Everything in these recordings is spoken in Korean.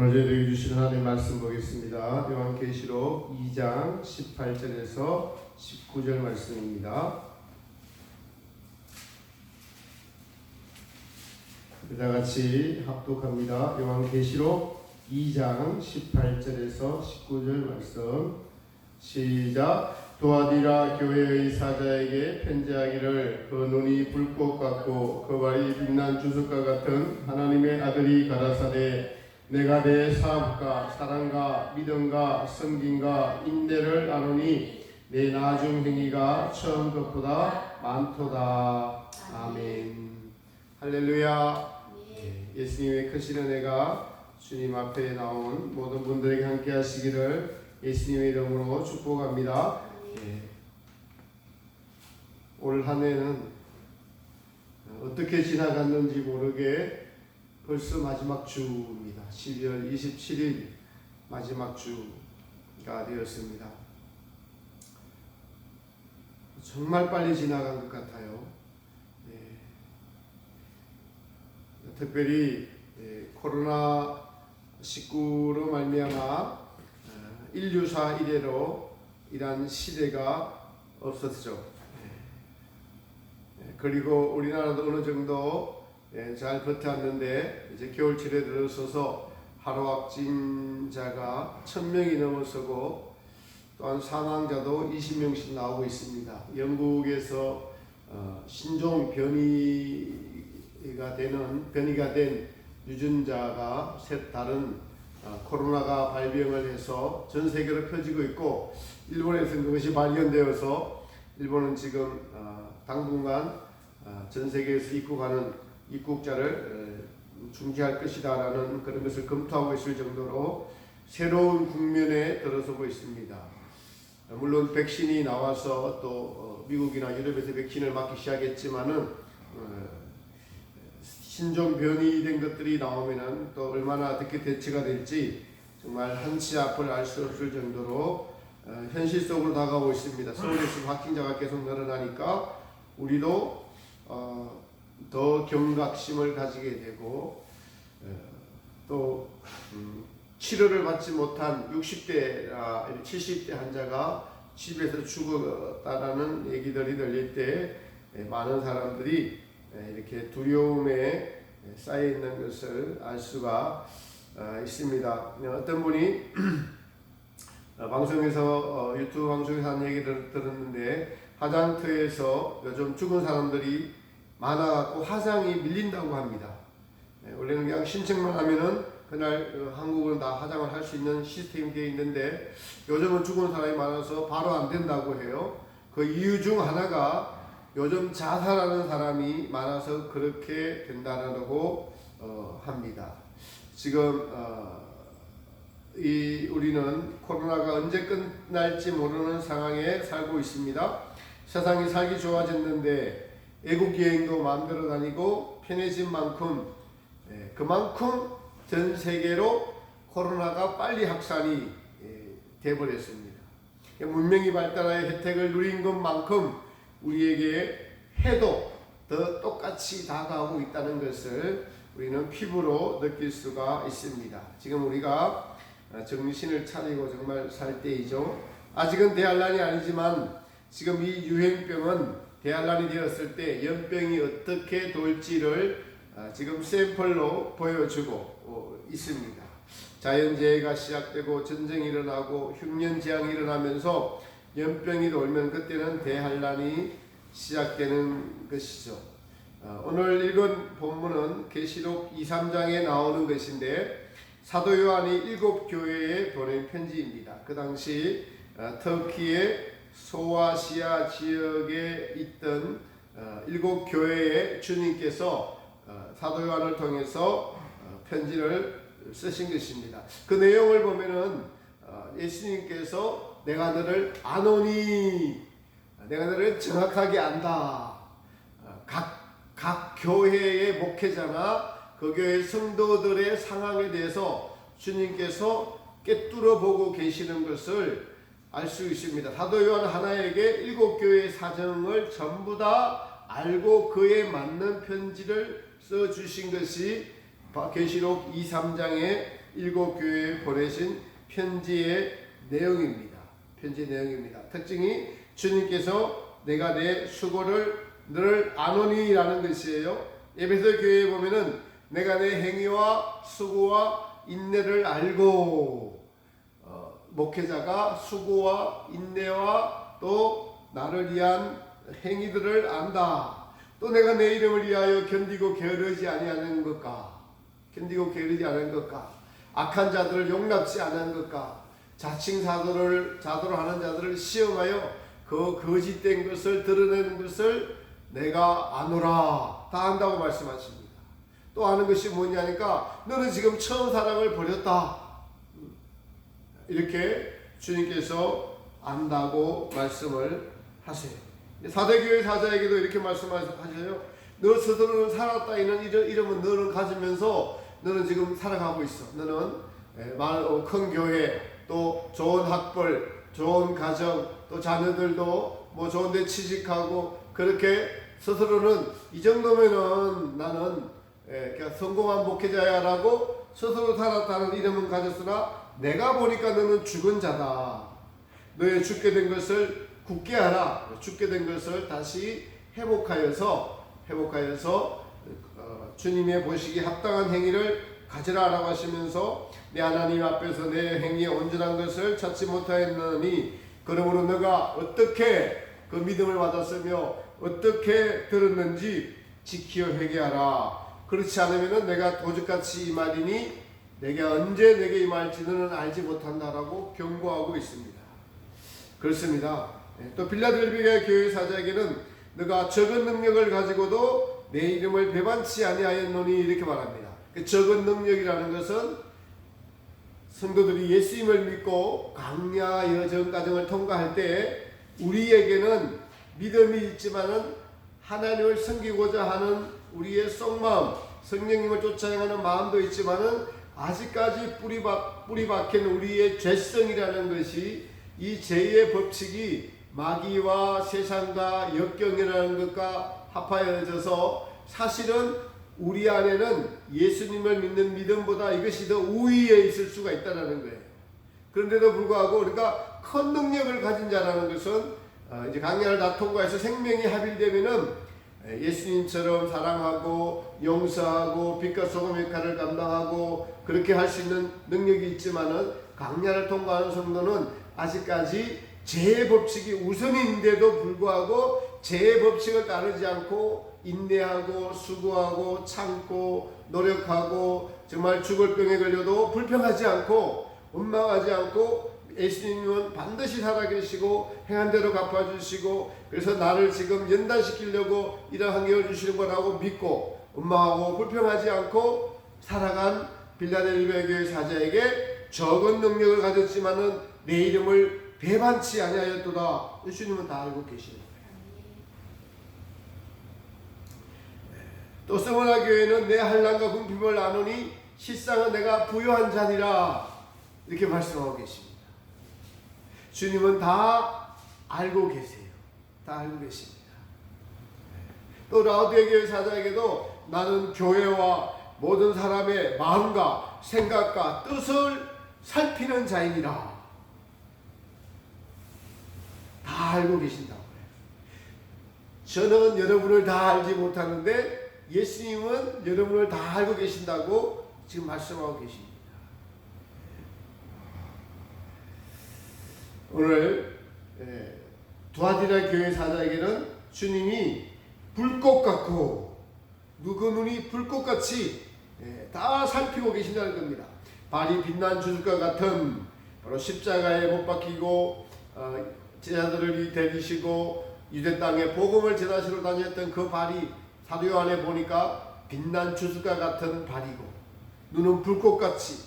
오늘 저희들에게 주신 하나님의 말씀 보겠습니다. 요한계시록 2장 18절에서 19절 말씀입니다. 다 같이 합독합니다. 요한계시록 2장 18절에서 19절 말씀 시작. 도아디라 교회의 사자에게 편지하기를 그 눈이 불꽃 같고 그 발이 빛난 주석과 같은 하나님의 아들이 가라사대 내가 내 사업과 사랑과 믿음과 섬김과 인내를 아노니 내 나중 행위가 처음 것보다 많도다. 아멘. 할렐루야. 예수님의 크신 은혜가 주님 앞에 나온 모든 분들에게 함께 하시기를 예수님의 이름으로 축복합니다. 올 한 해는 어떻게 지나갔는지 모르게 벌써 마지막 주입니다. 12월 27일 마지막 주가 되었습니다. 정말 빨리 지나간 것 같아요. 특별히 코로나19로 말미암아 인류사 이래로 이런 시대가 없었죠. 그리고 우리나라도 어느 정도 잘 버텼는데 이제 겨울철에 들어서서 하루 확진자가 1000명이 넘어서고 또한 사망자도 20명씩 나오고 있습니다. 영국에서 신종 변이가 된 유전자가 다른 코로나가 발병을 해서 전 세계로 펴지고 있고 일본에서는 그것이 발견되어서 일본은 지금 당분간 전 세계에서 입국자를 중지할 것이다 라는 그런 것을 검토하고 있을 정도로 새로운 국면에 들어서고 있습니다. 물론 백신이 나와서 또 미국이나 유럽에서 백신을 맞기 시작했지만은 신종 변이된 것들이 나오면은 또 얼마나 어떻게 대처가 될지 정말 한치 앞을 알 수 없을 정도로 현실 속으로 다가오고 있습니다. 서울에서 확진자가 계속 늘어나니까 우리도 더 경각심을 가지게 되고 또 치료를 받지 못한 60대, 70대 환자가 집에서 죽었다라는 얘기들이 들릴 때 많은 사람들이 이렇게 두려움에 쌓여 있는 것을 알 수가 있습니다. 어떤 분이 방송에서 유튜브 방송에서 한 얘기를 들었는데 화장터에서 요즘 죽은 사람들이 많아갖고 화장이 밀린다고 합니다. 원래는 그냥 신청만 하면은 그날 한국은 다 화장을 할 수 있는 시스템이 되어 있는데 요즘은 죽은 사람이 많아서 바로 안 된다고 해요. 그 이유 중 하나가 요즘 자살하는 사람이 많아서 그렇게 된다라고 합니다. 지금 우리는 코로나가 언제 끝날지 모르는 상황에 살고 있습니다. 세상이 살기 좋아졌는데 외국 여행도 마음대로 다니고 편해진 만큼 그만큼 전 세계로 코로나가 빨리 확산이 돼버렸습니다. 문명이 발달하여 혜택을 누린 것만큼 우리에게 해도 더 똑같이 다가오고 있다는 것을 우리는 피부로 느낄 수가 있습니다. 지금 우리가 정신을 차리고 정말 살 때이죠. 아직은 대환란이 아니지만 지금 이 유행병은 대환란이 되었을 때 연병이 어떻게 돌지를 지금 샘플로 보여주고 있습니다. 자연재해가 시작되고 전쟁이 일어나고 흉년재앙이 일어나면서 연병이 돌면 그때는 대환란이 시작되는 것이죠. 오늘 읽은 본문은 계시록 2, 3장에 나오는 것인데 사도 요한이 7교회에 보낸 편지입니다. 그 당시 터키의 소아시아 지역에 있던 7교회에 주님께서 사도 요한을 통해서 편지를 쓰신 것입니다. 그 내용을 보면은 예수님께서 내가 너를 아노니, 내가 너를 정확하게 안다. 각 교회의 목회자나 그 교회 성도들의 상황에 대해서 주님께서 꿰뚫어 보고 계시는 것을 알 수 있습니다. 사도 요한 하나에게 7교회의 사정을 전부 다 알고 그에 맞는 편지를 써주신 것이 계시록 2, 3장에 일곱 교회에 보내신 편지의 내용입니다. 편지의 내용입니다. 특징이 주님께서 내가 내 수고를 늘 아노니라는 것이에요. 에베소 교회에 보면은 내가 내 행위와 수고와 인내를 알고, 목회자가 수고와 인내와 또 나를 위한 행위들을 안다. 또 내가 내 이름을 위하여 견디고 게으르지 아니하는 것과, 견디고 게으르지 않은 것과, 악한 자들을 용납지 않은 것과, 자칭 자도를 하는 자들을 시험하여 그 거짓된 것을 드러내는 것을 내가 아노라. 다 안다고 말씀하십니다. 또 아는 것이 뭐냐니까 너는 지금 처음 사랑을 버렸다. 이렇게 주님께서 안다고 말씀을 하세요. 사대교회 사자에게도 이렇게 말씀하셔요. 너 스스로는 살았다 이런 이름은 너는 가지면서 너는 지금 살아가고 있어. 너는 큰 교회, 또 좋은 학벌, 좋은 가정, 또 자녀들도 뭐 좋은 데 취직하고, 그렇게 스스로는 이 정도면은 나는 그냥 성공한 목회자야 라고 스스로 살았다는 이름은 가졌으나 내가 보니까 너는 죽은 자다. 너의 죽게 된 것을 굳게 하라. 죽게 된 것을 다시 회복하여서 주님의 보시기에 합당한 행위를 가지라 라고 하시면서 내 하나님 앞에서 내 행위에 온전한 것을 찾지 못하였느니 그러므로 너가 어떻게 그 믿음을 받았으며 어떻게 들었는지 지키어 회개하라. 그렇지 않으면 내가 도적같이 임하리니 내가 언제 내게 임할지 너는 알지 못한다라고 경고하고 있습니다. 그렇습니다. 또 빌라델비아 교회 사자에게는 너가 적은 능력을 가지고도 내 이름을 배반치 아니하였노니 이렇게 말합니다. 그 적은 능력이라는 것은 성도들이 예수님을 믿고 광야 여정 과정을 통과할 때 우리에게는 믿음이 있지만은 하나님을 섬기고자 하는 우리의 속마음, 성령님을 쫓아 행하는 마음도 있지만은 아직까지 뿌리 박힌 우리의 죄성이라는 것이, 이 죄의 법칙이 마귀와 세상과 역경이라는 것과 합하여져서 사실은 우리 안에는 예수님을 믿는 믿음보다 이것이 더 우위에 있을 수가 있다는 거예요. 그런데도 불구하고 우리가 큰 능력을 가진 자라는 것은 이제 광야를 다 통과해서 생명이 합일되면은 예수님처럼 사랑하고 용서하고 빛과 소금 역할을 감당하고 그렇게 할 수 있는 능력이 있지만은 광야를 통과하는 성도는 아직까지 죄의 법칙이 우선인데도 불구하고 죄의 법칙을 따르지 않고 인내하고 수고하고 참고 노력하고 정말 죽을 병에 걸려도 불평하지 않고 원망하지 않고 예수님은 반드시 살아계시고 행한 대로 갚아주시고 그래서 나를 지금 연단시키려고 이런 환경을 주시는 거라고 믿고 원망하고 불평하지 않고 살아간 빌라델비아 교회 사자에게 적은 능력을 가졌지만은 내 이름을 배반치 아니하였도다. 예수님은 다 알고 계시는 거예요. 또 스무나 교회는 내 한란과 궁핍을 나누니 실상은 내가 부요한 자니라 이렇게 말씀하고 계십니다. 주님은 다 알고 계세요. 다 알고 계십니다. 또 라오디게 교회 사자에게도 나는 교회와 모든 사람의 마음과 생각과 뜻을 살피는 자이니라. 다 알고 계신다고 해요. 저는 여러분을 다 알지 못하는데 예수님은 여러분을 다 알고 계신다고 지금 말씀하고 계십니다. 오늘 두아디라 교회 사자에게는 주님이 불꽃 같고 그 눈이 불꽃같이 다 살피고 계신다는 겁니다. 발이 빛난 주술과 같은 바로 십자가에 못 박히고 제자들을 데리시고 유대 땅에 복음을 전하시러 다녔던 그 발이 사도 요한에 보니까 빛난 주술과 같은 발이고 눈은 불꽃같이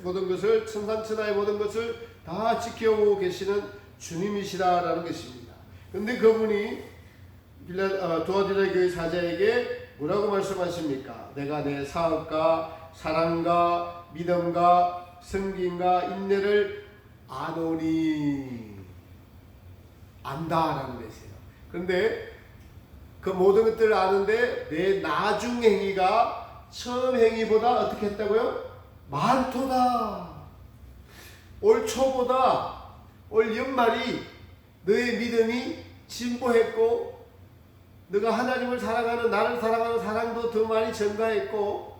모든 것을 천상천하의 모든 것을 다 지켜보고 계시는 주님이시다라는 것입니다. 그런데 그분이 두아디라 교회 사자에게 뭐라고 말씀하십니까? 내가 내 사업과 사랑과 믿음과 섬김과 인내를 아노니 안다라는 것이에요. 그런데 그 모든 것들을 아는데 내 나중 행위가 처음 행위보다 어떻게 했다고요? 많도다. 올 초보다 올 연말이 너의 믿음이 진보했고 너가 하나님을 사랑하는 나를 사랑하는 사랑도 더 많이 증가했고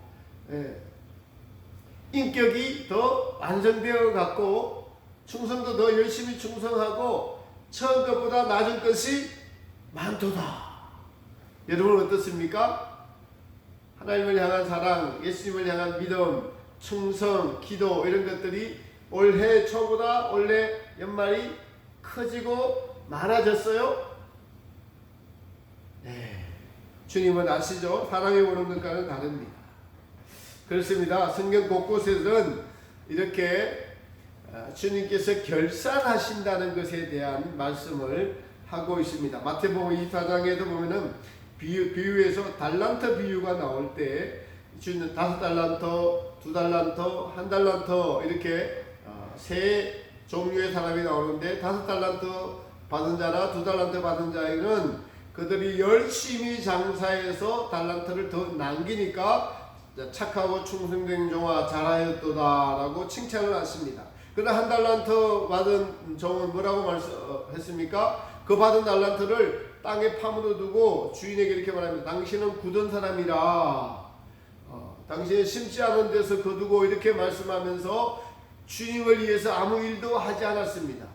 인격이 더 완성되어 갔고 충성도 더 열심히 충성하고 처음 것보다 낮은 것이 많도다. 여러분 어떻습니까? 하나님을 향한 사랑, 예수님을 향한 믿음, 충성, 기도 이런 것들이 올해 초보다 올해 연말이 커지고 많아졌어요? 네. 주님은 아시죠? 사랑해 오는 것과는 다릅니다. 그렇습니다. 성경 곳곳에는 이렇게 주님께서 결산하신다는 것에 대한 말씀을 하고 있습니다. 마태복음 24장에도 보면은 비유에서 달란트 비유가 나올 때 주는 5달란트, 2달란트, 1달란트 이렇게 세 종류의 사람이 나오는데 5달란트 받은 자나 2달란트 받은 자에는 그들이 열심히 장사해서 달란트를 더 남기니까 착하고 충성된 종아 잘하였도다 라고 칭찬을 하십니다. 그러나 1달란트 받은 종은 뭐라고 말씀했습니까? 그 받은 달란트를 땅에 파묻어 두고 주인에게 이렇게 말합니다. 당신은 굳은 사람이라 당신이 심지 않은 데서 거두고 이렇게 말씀하면서 주님을 위해서 아무 일도 하지 않았습니다.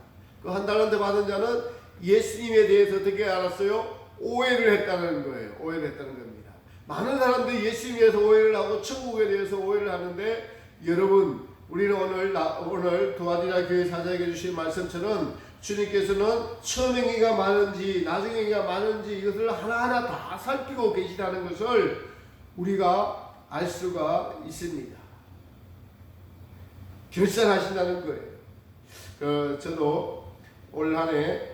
그 1달란트 받은 자는 예수님에 대해서 어떻게 알았어요? 오해를 했다는 거예요. 오해를 했다는 겁니다. 많은 사람들이 예수님에 대해서 오해를 하고 천국에 대해서 오해를 하는데 여러분 우리는 오늘 도아디라 교회 사장에게 주신 말씀처럼 주님께서는 처음 행위가 많은지 나중 행위가 많은지 이것을 하나하나 다 살피고 계시다는 것을 우리가 알 수가 있습니다. 결산하신다는 거예요. 저도 올 한해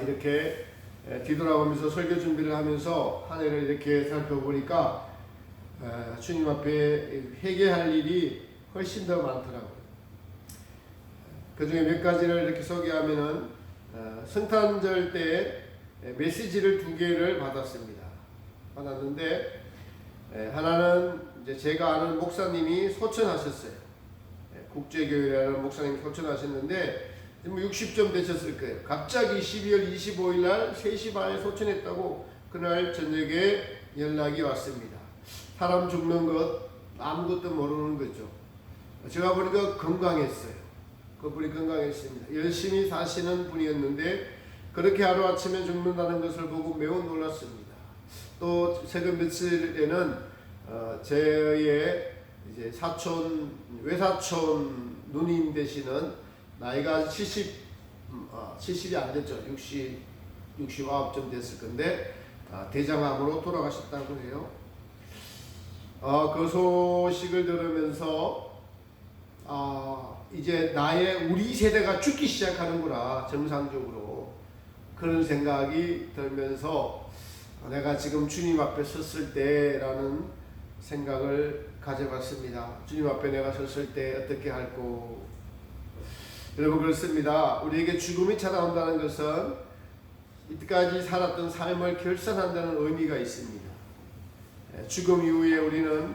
이렇게 뒤돌아보면서 설교 준비를 하면서 한 해를 이렇게 살펴보니까 주님 앞에 회개할 일이 훨씬 더 많더라고요. 그 중에 몇 가지를 이렇게 소개하면은 성탄절 때 메시지를 2개를 받았는데 하나는 이제 제가 아는 목사님이 소천하셨어요. 국제교회라는 목사님이 소천하셨는데 60점 되셨을 거예요. 갑자기 12월 25일 날 3시 반에 소천했다고 그날 저녁에 연락이 왔습니다. 사람 죽는 것 아무것도 모르는 거죠. 제가 보니까 건강했어요. 그분이 건강했습니다. 열심히 사시는 분이었는데 그렇게 하루아침에 죽는다는 것을 보고 매우 놀랐습니다. 또 최근 며칠에는 저의 이제 외사촌 누님 되시는 나이가 70이 안 됐죠. 69점 됐을 건데 대장암으로 돌아가셨다고 해요. 그 소식을 들으면서 이제 우리 세대가 죽기 시작하는구나. 정상적으로 그런 생각이 들면서 내가 지금 주님 앞에 섰을 때라는 생각을 가져봤습니다. 주님 앞에 내가 섰을 때 어떻게 할꼬. 여러분 그렇습니다. 우리에게 죽음이 찾아온다는 것은 이때까지 살았던 삶을 결산한다는 의미가 있습니다. 죽음 이후에 우리는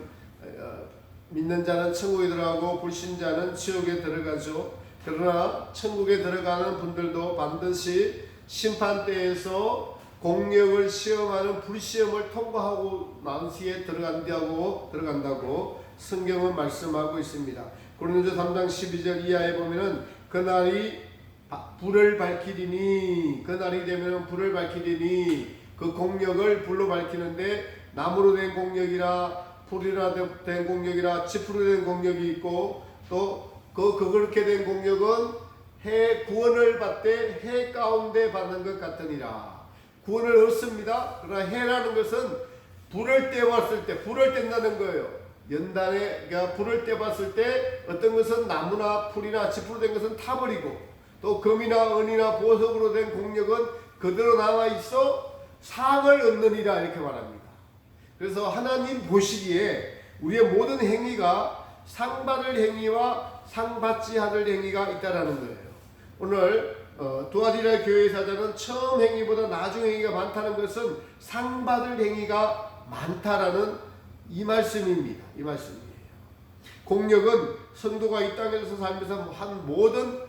믿는 자는 천국에 들어가고 불신자는 지옥에 들어가죠. 그러나 천국에 들어가는 분들도 반드시 심판대에서 공력을 시험하는 불시험을 통과하고 난 후에 들어간다고 성경은 말씀하고 있습니다. 고린도서 3장 12절 이하에 보면은 그날이 불을 밝히리니 그날이 되면 불을 밝히리니 그 공력을 불로 밝히는데 나무로 된 공력이라 불이라 된 공력이라 지푸로 된 공력이 있고 또 그렇게 된 공력은 해 구원을 받되 해 가운데 받는 것 같으니라. 구원을 얻습니다. 그러나 해라는 것은 불을 떼봤을 때 불을 뗀다는 거예요. 연단에 불을 떼봤을 때 어떤 것은 나무나 풀이나 지푸로 된 것은 타버리고 또 금이나 은이나 보석으로 된 공력은 그대로 남아있어 상을 얻느니라 이렇게 말합니다. 그래서 하나님 보시기에 우리의 모든 행위가 상 받을 행위와 상 받지 않을 행위가 있다라는 거예요. 오늘 도아디라 교회 사장은 처음 행위보다 나중 행위가 많다는 것은 상 받을 행위가 많다라는 이 말씀입니다. 이 말씀이에요. 공력은 성도가 이 땅에서 살면서 한 모든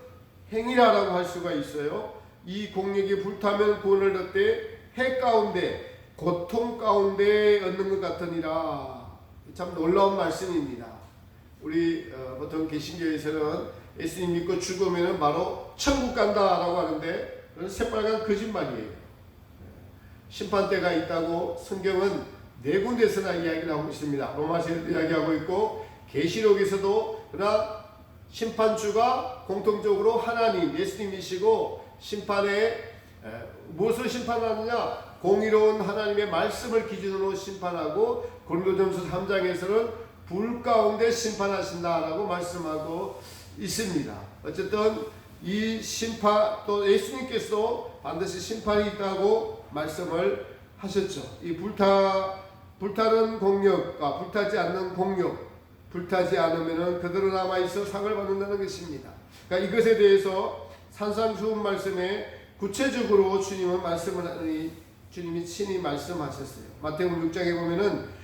행위라고 할 수가 있어요. 이 공력이 불타면 구원을 얻되 해 가운데 고통 가운데 얻는 것 같으니라. 참 놀라운 말씀입니다. 우리 보통 개신교에서는 예수님 믿고 죽으면 바로 천국 간다라고 하는데 그건 새빨간 거짓말이에요. 심판대가 있다고 성경은 네 군데서나 이야기를 하고 있습니다. 로마서에도 이야기하고 있고 계시록에서도 그러나 심판주가 공통적으로 하나님 예수님이시고 심판에 무엇을 심판하느냐? 공의로운 하나님의 말씀을 기준으로 심판하고 고린도전서 3장에서는 불 가운데 심판하신다라고 말씀하고 있습니다. 어쨌든 이 심판 또 예수님께서도 반드시 심판이 있다고 말씀을 하셨죠. 이 불타는 공력과 불타지 않는 공력, 불타지 않으면 그대로 남아있어 상을 받는다는 것입니다. 그러니까 이것에 대해서 산상수훈 말씀에 구체적으로 주님이 친히 말씀하셨어요. 마태복음 6장에 보면은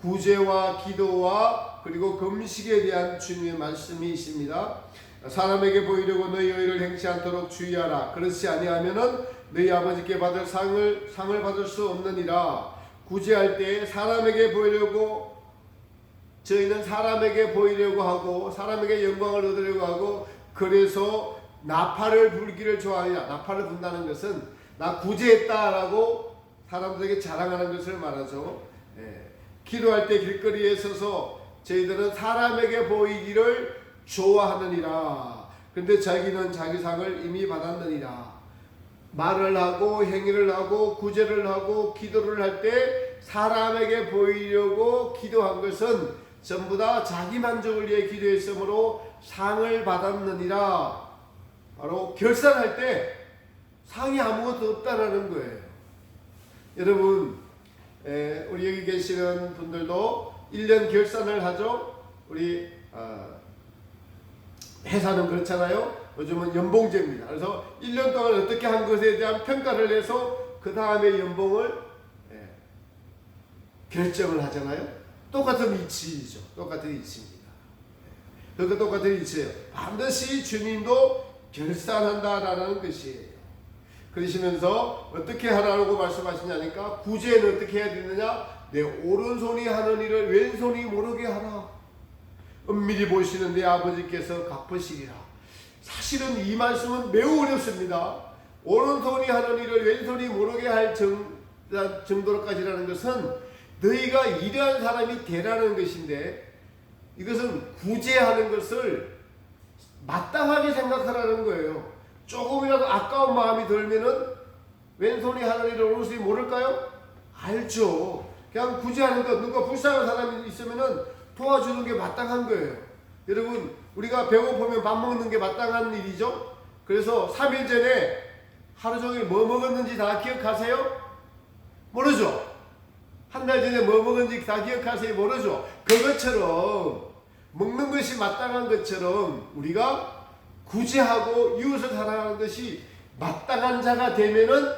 구제와 기도와 그리고 금식에 대한 주님의 말씀이 있습니다. 사람에게 보이려고 너희 의를 행치 않도록 주의하라. 그렇지 아니하면은 너희 아버지께 받을 상을 받을 수 없느니라. 구제할 때 사람에게 보이려고 저희는 사람에게 보이려고 하고 사람에게 영광을 얻으려고 하고 그래서 나팔을 불기를 좋아하느냐. 나팔을 분다는 것은 나 구제했다라고 사람들에게 자랑하는 것을 말하죠. 기도할 때 길거리에 서서 저희들은 사람에게 보이기를 좋아하느니라. 그런데 자기는 자기 상을 이미 받았느니라. 말을 하고 행위를 하고 구제를 하고 기도를 할 때 사람에게 보이려고 기도한 것은 전부 다 자기 만족을 위해 기도했으므로 상을 받았느니라. 바로 결산할 때 상이 아무것도 없다라는 거예요. 여러분 우리 여기 계시는 분들도 1년 결산을 하죠. 우리 회사는 그렇잖아요. 요즘은 연봉제입니다. 그래서 1년 동안 어떻게 한 것에 대한 평가를 해서 그 다음에 연봉을 결정을 하잖아요. 똑같은 이치죠. 똑같은 이치입니다. 그 똑같은 이치예요. 반드시 주님도 결산한다라는 것이에요. 그러시면서 어떻게 하라고 말씀하시냐니까 구제는 어떻게 해야 되느냐? 내 오른손이 하는 일을 왼손이 모르게 하라. 은밀히 보시는 내 아버지께서 갚으시리라. 사실은 이 말씀은 매우 어렵습니다. 오른손이 하는 일을 왼손이 모르게 할 정도로까지라는 것은 너희가 이러한 사람이 되라는 것인데 이것은 구제하는 것을 마땅하게 생각하라는 거예요. 조금이라도 아까운 마음이 들면은 왼손이 하는 일을 오른손이 모를까요? 알죠. 그냥 구제하는 것, 누가 불쌍한 사람이 있으면은 도와주는 게 마땅한 거예요. 여러분, 우리가 배고프면 밥 먹는 게 마땅한 일이죠. 그래서 3일 전에 하루 종일 뭐 먹었는지 다 기억하세요? 모르죠. 한 달 전에 뭐 먹었는지 다 기억하세요? 모르죠. 그것처럼 먹는 것이 마땅한 것처럼 우리가 구제하고 이웃을 사랑하는 것이 마땅한 자가 되면은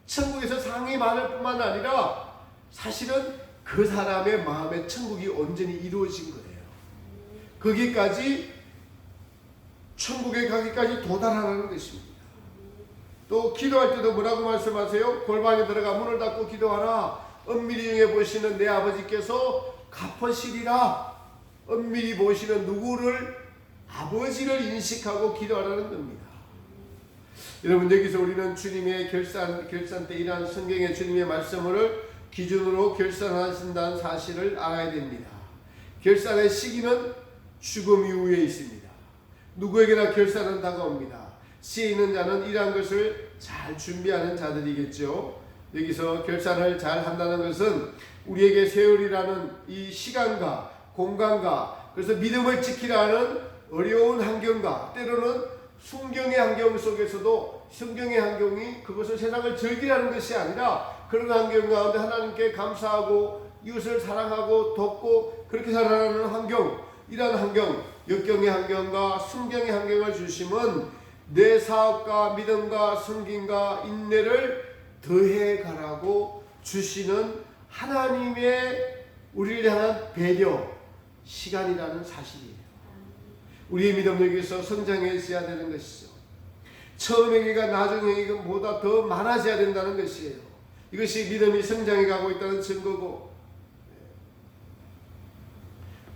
천국에서 상이 많을 뿐만 아니라 사실은 그 사람의 마음에 천국이 온전히 이루어진 거예요. 거기까지 천국에 가기까지 도달하는 것입니다. 또 기도할 때도 뭐라고 말씀하세요? 골방에 들어가 문을 닫고 기도하라. 은밀히 영에 보시는 내 아버지께서 갚으시리라. 은밀히 보시는 누구를? 아버지를 인식하고 기도하라는 겁니다. 여러분, 여기서 우리는 주님의 결산 때 이러한 성경의 주님의 말씀을 기준으로 결산하신다는 사실을 알아야 됩니다. 결산의 시기는 죽음 이후에 있습니다. 누구에게나 결산은 다가옵니다. 지혜 있는 자는 이러한 것을 잘 준비하는 자들이겠죠. 여기서 결산을 잘 한다는 것은 우리에게 세월이라는 이 시간과 공간과 그래서 믿음을 지키라는 어려운 환경과 때로는 순경의 환경 속에서도 성경의 환경이 그것을 세상을 즐기라는 것이 아니라 그런 환경 가운데 하나님께 감사하고 이웃을 사랑하고 돕고 그렇게 살아가는 환경, 이러한 환경, 역경의 환경과 순경의 환경을 주심은 내 사업과 믿음과 섬김과 인내를 더해 가라고 주시는 하나님의 우리를 향한 배려, 시간이라는 사실이에요. 우리의 믿음 여기서 성장해져야 되는 것이죠. 처음 행위가 나중 행위보다 더 많아져야 된다는 것이에요. 이것이 믿음이 성장해 가고 있다는 증거고,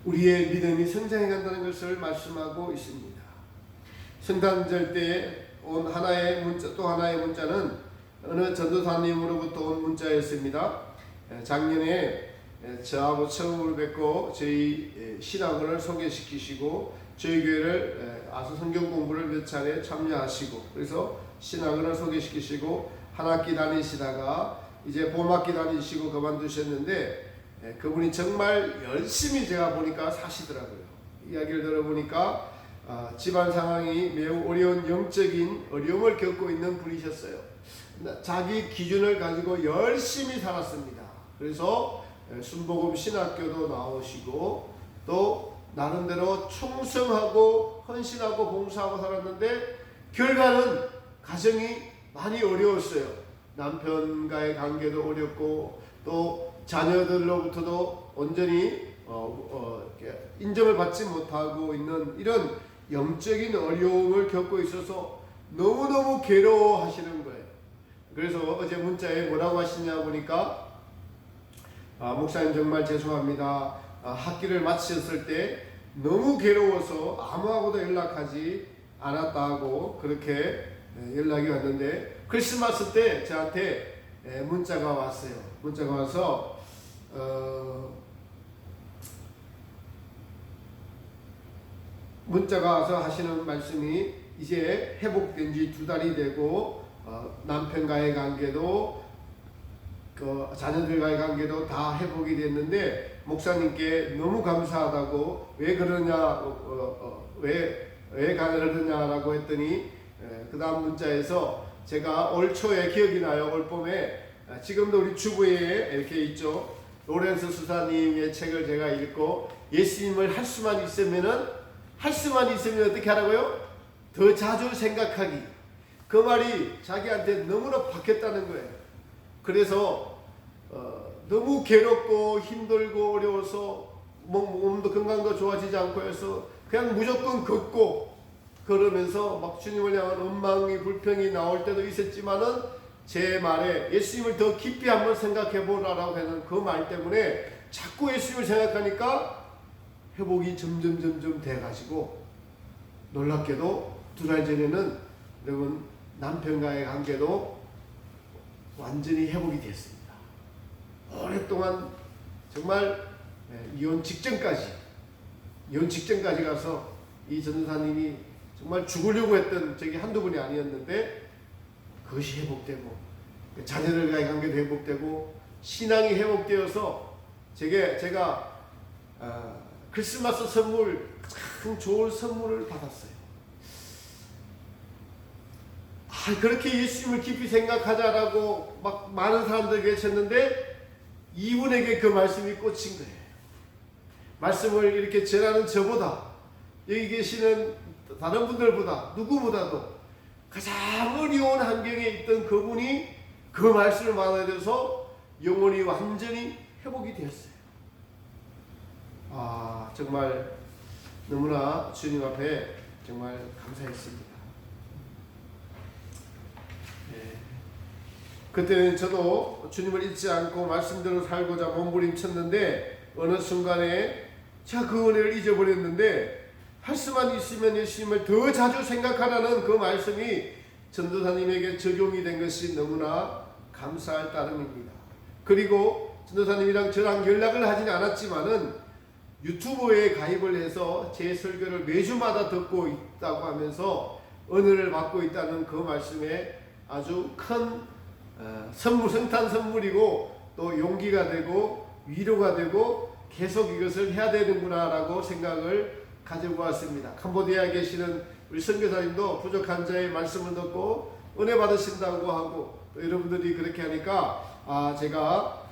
우리의 믿음이 성장해 간다는 것을 말씀하고 있습니다. 성탄절 때에 온 하나의 문자, 또 하나의 문자는 어느 전도사님으로부터 온 문자였습니다. 작년에 저하고 처음으로 뵙고 저희 신학원을 소개시키시고 저희 교회를 아수 성경 공부를 몇 차례 참여하시고, 그래서 신학원을 소개시키시고 한 학기 다니시다가 이제 봄학기 다니시고 그만두셨는데, 그분이 정말 열심히 제가 보니까 사시더라고요. 이야기를 들어보니까 집안 상황이 매우 어려운 영적인 어려움을 겪고 있는 분이셨어요. 자기 기준을 가지고 열심히 살았습니다. 그래서 순복음 신학교도 나오시고 또 나름대로 충성하고 헌신하고 봉사하고 살았는데, 결과는 가정이 많이 어려웠어요. 남편과의 관계도 어렵고 또 자녀들로부터도 온전히 인정을 받지 못하고 있는 이런 영적인 어려움을 겪고 있어서 너무너무 괴로워하시는 거예요. 그래서 어제 문자에 뭐라고 하시냐 보니까, 목사님 정말 죄송합니다. 학기를 마치셨을 때 너무 괴로워서 아무하고도 연락하지 않았다고 그렇게 연락이 왔는데, 크리스마스 때 저한테 문자가 왔어요. 문자가 와서 문자가 와서 하시는 말씀이, 이제 회복된 지 2달이 되고 남편과의 관계도 자녀들과의 관계도 다 회복이 됐는데 목사님께 너무 감사하다고, 왜 그러냐, 왜 그러냐라고 했더니, 그 다음 문자에서 제가 올 초에 기억이 나요. 올 봄에 지금도 우리 주부에 이렇게 있죠. 로렌스 수사님의 책을 제가 읽고, 예수님을 할 수만 있으면 어떻게 하라고요? 더 자주 생각하기. 그 말이 자기한테 너무나 박혔다는 거예요. 그래서 너무 괴롭고 힘들고 어려워서 몸도 건강도 좋아지지 않고 해서 그냥 무조건 걷고 걸으면서 막 주님을 향한 원망이 불평이 나올 때도 있었지만은, 제 말에 예수님을 더 깊이 한번 생각해 보라라고 하는 그 말 때문에 자꾸 예수님을 생각하니까 회복이 점점 돼가지고, 놀랍게도 2달 전에는 여러분 남편과의 관계도 완전히 회복이 됐습니다. 오랫동안 정말 이혼 직전까지 가서 이 전도사님이 정말 죽으려고 했던 적이 한두 번이 아니었는데, 그것이 회복되고 자녀들과의 관계도 회복되고 신앙이 회복되어서 제가 크리스마스 선물, 참 좋은 선물을 받았어요. 그렇게 예수님을 깊이 생각하자라고 막 많은 사람들이 계셨는데, 이분에게 그 말씀이 꽂힌 거예요. 말씀을 이렇게 전하는 저보다, 여기 계시는 다른 분들보다, 누구보다도 가장 어려운 환경에 있던 그분이 그 말씀을 받아들여서 영혼이 완전히 회복이 되었어요. 정말 너무나 주님 앞에 정말 감사했습니다. 그때는 저도 주님을 잊지 않고 말씀대로 살고자 몸부림쳤는데, 어느 순간에 제가 그 은혜를 잊어버렸는데, 할 수만 있으면 예수님을 더 자주 생각하라는 그 말씀이 전도사님에게 적용이 된 것이 너무나 감사할 따름입니다. 그리고 전도사님이랑 저랑 연락을 하진 않았지만은 유튜브에 가입을 해서 제 설교를 매주마다 듣고 있다고 하면서 은혜를 받고 있다는 그 말씀에 아주 큰 선물, 성탄 선물이고 또 용기가 되고 위로가 되고 계속 이것을 해야 되는구나 라고 생각을 가져보았습니다. 캄보디아에 계시는 우리 선교사님도 부족한 자의 말씀을 듣고 은혜 받으신다고 하고, 또 여러분들이 그렇게 하니까 제가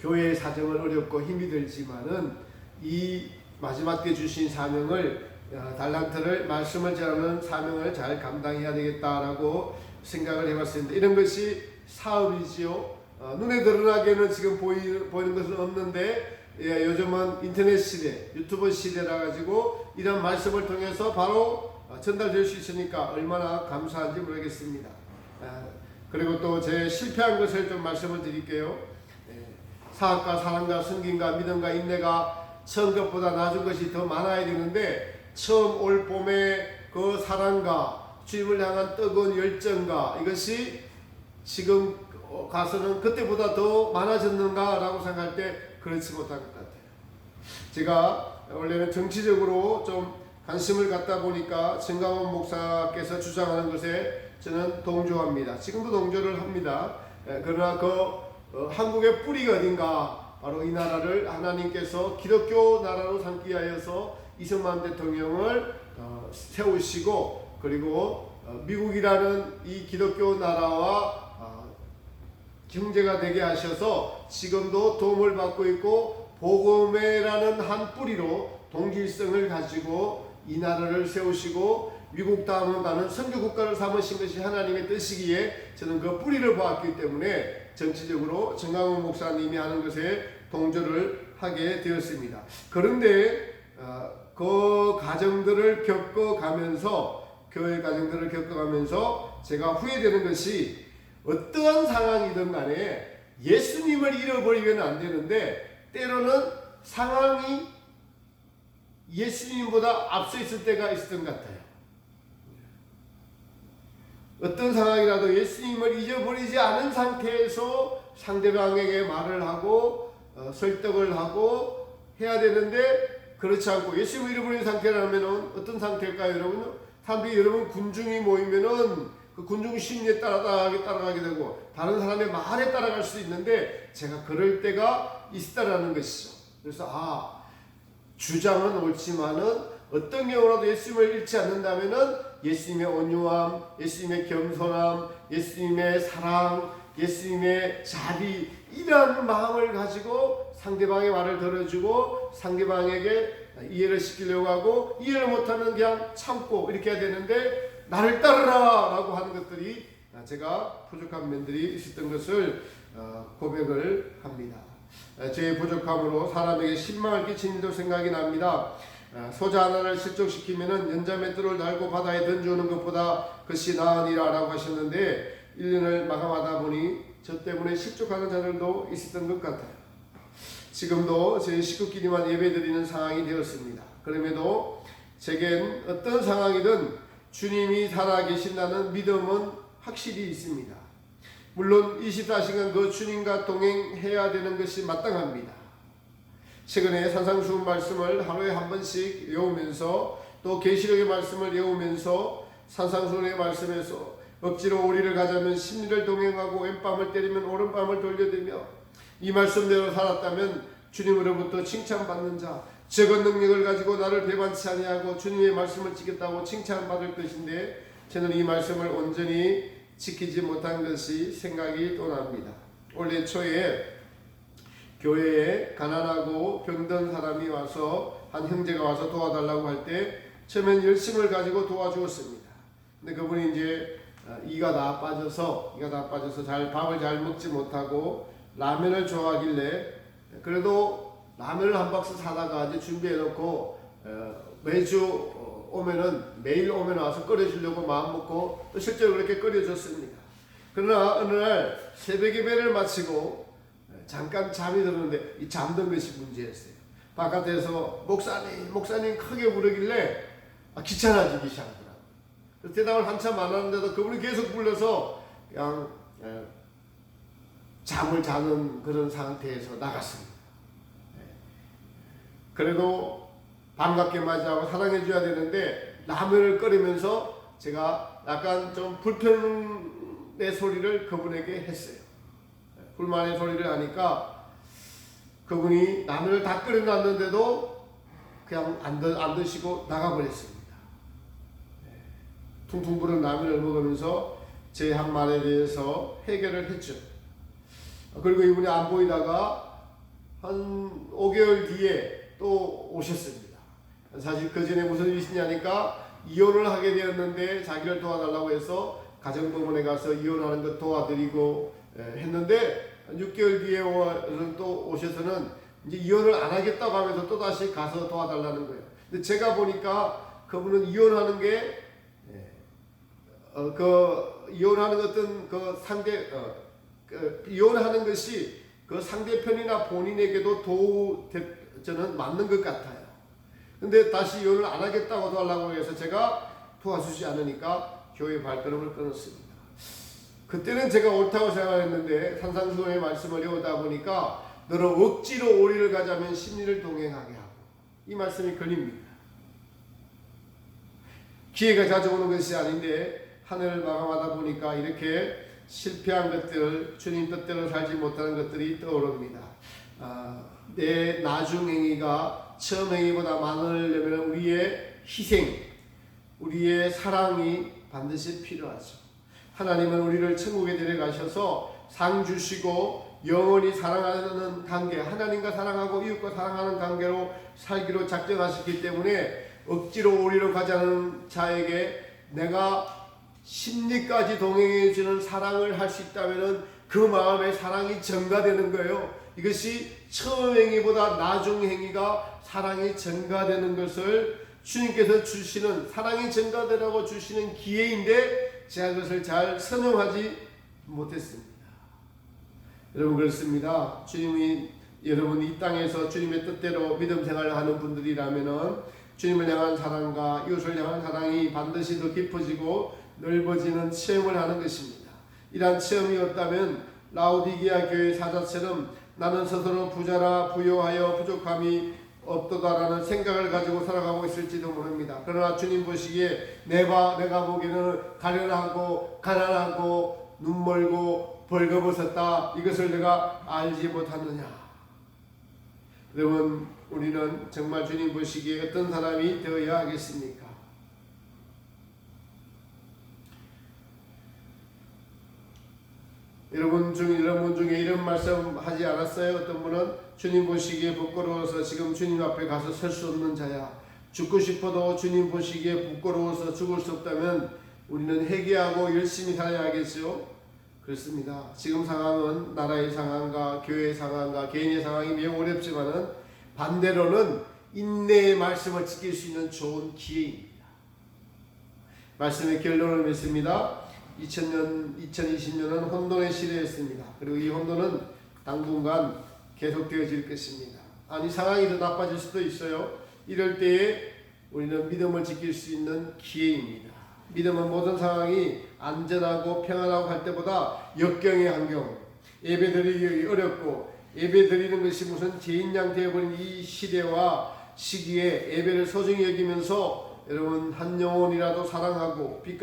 교회의 사정은 어렵고 힘이 들지만은 이 마지막 때 주신 사명을, 달란트를, 말씀을 전하는 사명을 잘 감당해야 되겠다라고 생각을 해봤습니다. 이런 것이 사업이지요. 눈에 드러나게는 지금 보이는 것은 없는데, 요즘은 인터넷 시대, 유튜브 시대라 가지고 이런 말씀을 통해서 바로 전달될 수 있으니까 얼마나 감사한지 모르겠습니다. 그리고 또 제 실패한 것을 좀 말씀을 드릴게요. 사학과 사랑과 성김과 믿음과 인내가 처음 것보다 낮은 것이 더 많아야 되는데, 처음 올 봄에 그 사랑과 주님을 향한 뜨거운 열정과 이것이 지금 가서는 그때보다 더 많아졌는가 라고 생각할 때 그렇지 못한 것 같아요. 제가 원래는 정치적으로 좀 관심을 갖다 보니까 정강원 목사께서 주장하는 것에 저는 동조합니다. 지금도 동조를 합니다. 그러나 한국의 뿌리가 어딘가, 바로 이 나라를 하나님께서 기독교 나라로 삼기 위하여서 이승만 대통령을 세우시고, 그리고 미국이라는 이 기독교 나라와 경제가 되게 하셔서 지금도 도움을 받고 있고, 복음회라는 한 뿌리로 동질성을 가지고 이 나라를 세우시고 미국 다음은 가는 선교 국가를 삼으신 것이 하나님의 뜻이기에 저는 그 뿌리를 보았기 때문에 정치적으로 정강훈 목사님이 하는 것에 동조를 하게 되었습니다. 그런데 그 과정들을 겪어가면서, 교회 과정들을 겪어가면서 제가 후회되는 것이, 어떠한 상황이든 간에 예수님을 잃어버리면 안 되는데 때로는 상황이 예수님보다 앞서 있을 때가 있었던 것 같아요. 어떤 상황이라도 예수님을 잊어버리지 않은 상태에서 상대방에게 말을 하고 설득을 하고 해야 되는데, 그렇지 않고 예수님을 잃어버린 상태라면 어떤 상태일까요, 여러분? 사람들이, 여러분, 군중이 모이면은 그 군중 심리에 따라가게 되고 다른 사람의 말에 따라갈 수 있는데, 제가 그럴 때가 있다라는 것이죠. 그래서 주장은 옳지만은 어떤 경우라도 예수님을 잃지 않는다면은 예수님의 온유함, 예수님의 겸손함, 예수님의 사랑, 예수님의 자비, 이런 마음을 가지고 상대방의 말을 들어주고 상대방에게 이해를 시키려고 하고, 이해를 못하면 그냥 참고 이렇게 해야 되는데, 나를 따르라 라고 하는 것들이 제가 부족한 면들이 있었던 것을 고백을 합니다. 제 부족함으로 사람에게 신망을 끼친 일도 생각이 납니다. 소자 하나를 실족시키면 연자맷돌을 달고 바다에 던져오는 것보다 그것이 나으니라 라고 하셨는데, 1년을 마감하다 보니 저 때문에 실족하는 자들도 있었던 것 같아요. 지금도 제 식구끼리만 예배드리는 상황이 되었습니다. 그럼에도 제겐 어떤 상황이든 주님이 살아계신다는 믿음은 확실히 있습니다. 물론 24시간 그 주님과 동행해야 되는 것이 마땅합니다. 최근에 산상수훈 말씀을 하루에 한 번씩 외우면서, 또 계시록의 말씀을 외우면서 산상수훈의 말씀에서 억지로 우리를 가자면 심리를 동행하고 왼밤을 때리면 오른밤을 돌려대며 이 말씀대로 살았다면 주님으로부터 칭찬받는 자, 적은 능력을 가지고 나를 배반치 아니하고 주님의 말씀을 지켰다고 칭찬받을 것인데, 저는 이 말씀을 온전히 지키지 못한 것이 생각이 또 납니다. 올해 초에 교회에 가난하고 병든 사람이 와서, 한 형제가 와서 도와달라고 할 때 처음엔 열심을 가지고 도와주었습니다. 근데 그분이 이제 이가 다 빠져서 밥을 잘 먹지 못하고 라면을 좋아하길래, 그래도 라면을 한 박스 사다가 이제 준비해 놓고 매주 매일 오면 와서 끓여주려고 마음 먹고 또 실제로 그렇게 끓여줬습니다. 그러나 어느 날 새벽 예배를 마치고 잠깐 잠이 들었는데, 이 잠든 것이 문제였어요. 바깥에서 목사님 크게 부르길래 귀찮아지기 시작하더라고요. 그래서 대답을 한참 안 하는데도 그분이 계속 불러서 그냥 잠을 자는 그런 상태에서 나갔습니다. 그래도 반갑게 맞이하고 사랑해줘야 되는데 라면을 끓이면서 제가 약간 좀 불편의 소리를 그분에게 했어요. 불만의 소리를 하니까 그분이 라면을 다 끓여놨는데도 그냥 안 드시고 나가버렸습니다. 퉁퉁 부른 라면을 먹으면서 제 한 말에 대해서 해결을 했죠. 그리고 이분이 안 보이다가 한 5개월 뒤에 또 오셨습니다. 사실 그 전에 무슨 일이 있냐니까 이혼을 하게 되었는데 자기를 도와달라고 해서 가정법원에 가서 이혼하는 것 도와드리고 했는데, 6개월 뒤에 또 오셔서는 이제 이혼을 안 하겠다고 하면서 또 다시 가서 도와달라는 거예요. 근데 제가 보니까 그분은 이혼하는 게 이혼하는 어떤 그 상대 이혼하는 것이 그 상대편이나 본인에게도 저는 맞는 것 같아요. 근데 다시 이혼을 안 하겠다고 도와달라고 해서 제가 도와주지 않으니까 교회 발걸음을 끊었습니다. 그때는 제가 옳다고 생각했는데 산상수훈의 말씀을 외우다 보니까 너를 억지로 오리를 가자면 심리를 동행하게 하고, 이 말씀이 걸립니다. 기회가 자주 오는 것이 아닌데 하늘을 마감하다 보니까 이렇게 실패한 것들, 주님 뜻대로 살지 못하는 것들이 떠오릅니다. 내 나중 행위가 처음 행위보다 많으려면 우리의 희생, 우리의 사랑이 반드시 필요하죠. 하나님은 우리를 천국에 데려가셔서 상 주시고 영원히 사랑하는 관계, 하나님과 사랑하고 이웃과 사랑하는 관계로 살기로 작정하셨기 때문에 억지로 우리로 가자는 자에게 내가 심리까지 동행해 주는 사랑을 할 수 있다면 그 마음에 사랑이 전가되는 거예요. 이것이 처음 행위보다 나중 행위가 사랑이 전가되는 것을 주님께서 주시는, 사랑이 전가되라고 주시는 기회인데 제가 그것을 잘 선용하지 못했습니다. 여러분, 그렇습니다. 주님이 여러분 이 땅에서 주님의 뜻대로 믿음 생활을 하는 분들이라면은 주님을 향한 사랑과 이웃을 향한 사랑이 반드시 더 깊어지고 넓어지는 체험을 하는 것입니다. 이러한 체험이 없다면 라오디게아 교회 사자처럼 나는 스스로 부자라 부요하여 부족함이 없도다라는 생각을 가지고 살아가고 있을지도 모릅니다. 그러나 주님 보시기에 내가 보기에는 가련하고 가난하고 눈멀고 벌거벗었다, 이것을 내가 알지 못하느냐. 여러분, 우리는 정말 주님 보시기에 어떤 사람이 되어야 하겠습니까? 여러분 중에 이런 말씀 하지 않았어요? 어떤 분은 주님 보시기에 부끄러워서 지금 주님 앞에 가서 설 수 없는 자야. 죽고 싶어도 주님 보시기에 부끄러워서 죽을 수 없다면 우리는 회개하고 열심히 살아야겠죠? 그렇습니다. 지금 상황은 나라의 상황과 교회의 상황과 개인의 상황이 매우 어렵지만은 반대로는 인내의 말씀을 지킬 수 있는 좋은 기회입니다. 말씀의 결론을 맺습니다. 2020년은 혼돈의 시대였습니다. 그리고 이 혼돈은 당분간 계속되어질 것입니다. 아니, 상황이 더 나빠질 수도 있어요. 이럴 때에 우리는 믿음을 지킬 수 있는 기회입니다. 믿음은 모든 상황이 안전하고 평안하고 할 때보다 역경의 환경, 예배드리기 어렵고 예배드리는 것이 무슨 죄인양 되어버린 이 시대와 시기에 예배를 소중히 여기면서 여러분 한 영혼이라도 사랑하고 빛과